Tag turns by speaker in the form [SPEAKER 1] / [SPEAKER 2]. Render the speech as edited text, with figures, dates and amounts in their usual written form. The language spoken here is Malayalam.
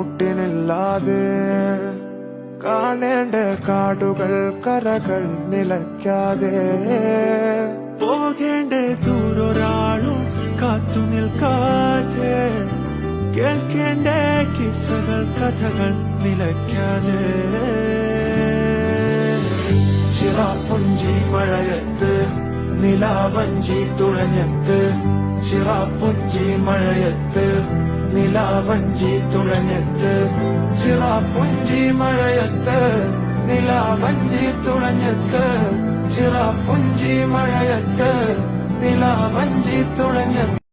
[SPEAKER 1] കൂട്ടിനില്ലാതെ കാണേണ്ട കാടുകൾ കരകൾ നിലയ്ക്കാതെ
[SPEAKER 2] പോകേണ്ട ദൂരൊരാളും കാത്തു നിൽക്കാതെ കേൾക്കേണ്ട കിസ്സകൾ കഥകൾ നിലയ്ക്കാതെ
[SPEAKER 1] ചിറാപ്പുഞ്ചി മഴയത്ത് നിലാവഞ്ചി തുഴഞ്ഞത്ത് ചിറാപ്പുഞ്ചി മഴയത്ത് നിലാവഞ്ചി തുഴഞ്ഞത്ത് ചിറാപ്പുഞ്ചി മഴയത്ത് നിലാവഞ്ചി തുഴഞ്ഞത്ത് ചിറാപ്പുഞ്ചി മഴയത്ത് നിലാവഞ്ചി തുഴഞ്ഞത്ത്